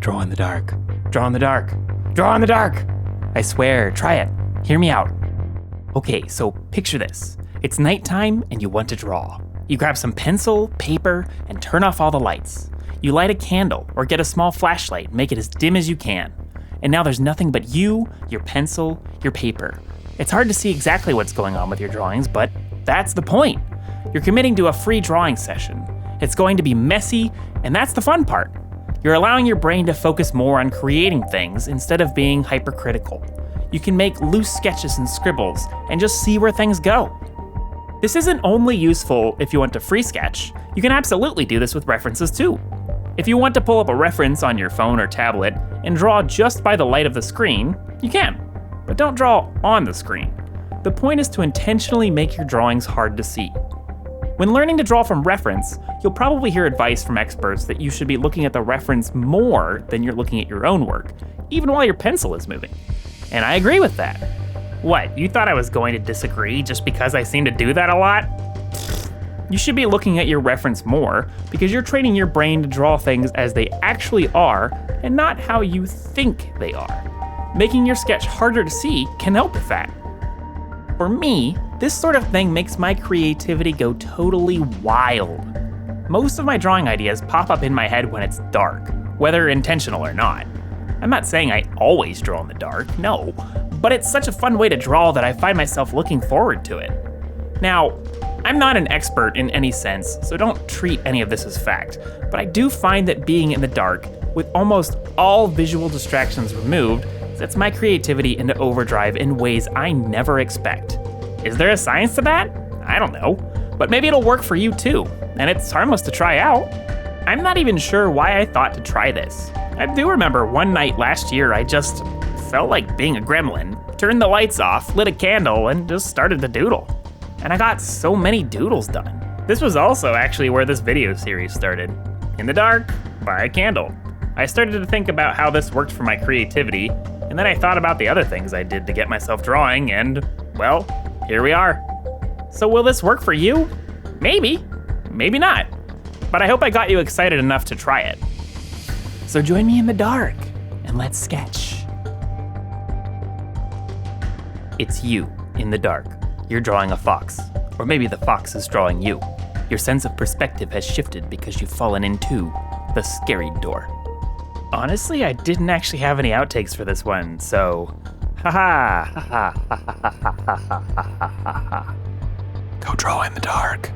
Draw in the dark. Draw in the dark. Draw in the dark. I swear, try it. Hear me out. Okay, so picture this. It's nighttime and you want to draw. You grab some pencil, paper, and turn off all the lights. You light a candle or get a small flashlight and make it as dim as you can. And now there's nothing but you, your pencil, your paper. It's hard to see exactly what's going on with your drawings, but that's the point. You're committing to a free drawing session. It's going to be messy, and that's the fun part. You're allowing your brain to focus more on creating things instead of being hypercritical. You can make loose sketches and scribbles and just see where things go. This isn't only useful if you want to free sketch. You can absolutely do this with references too. If you want to pull up a reference on your phone or tablet and draw just by the light of the screen, you can, but don't draw on the screen. The point is to intentionally make your drawings hard to see. When learning to draw from reference, you'll probably hear advice from experts that you should be looking at the reference more than you're looking at your own work, even while your pencil is moving. And I agree with that. What, you thought I was going to disagree just because I seem to do that a lot? You should be looking at your reference more because you're training your brain to draw things as they actually are and not how you think they are. Making your sketch harder to see can help with that. For me, this sort of thing makes my creativity go totally wild. Most of my drawing ideas pop up in my head when it's dark, whether intentional or not. I'm not saying I always draw in the dark, no, but it's such a fun way to draw that I find myself looking forward to it. Now, I'm not an expert in any sense, so don't treat any of this as fact, but I do find that being in the dark, with almost all visual distractions removed, sets my creativity into overdrive in ways I never expect. Is there a science to that? I don't know, but maybe it'll work for you too, and it's harmless to try out. I'm not even sure why I thought to try this. I do remember one night last year I just felt like being a gremlin, turned the lights off, lit a candle, and just started to doodle. And I got so many doodles done. This was also actually where this video series started. In the dark, by a candle. I started to think about how this worked for my creativity, and then I thought about the other things I did to get myself drawing, and, well, here we are. So will this work for you? Maybe, maybe not. But I hope I got you excited enough to try it. So join me in the dark, and let's sketch. It's you, in the dark. You're drawing a fox, or maybe the fox is drawing you. Your sense of perspective has shifted because you've fallen into the scary door. Honestly, I didn't actually have any outtakes for this one, so haha, haha, haha, haha, haha, haha. Go draw in the dark.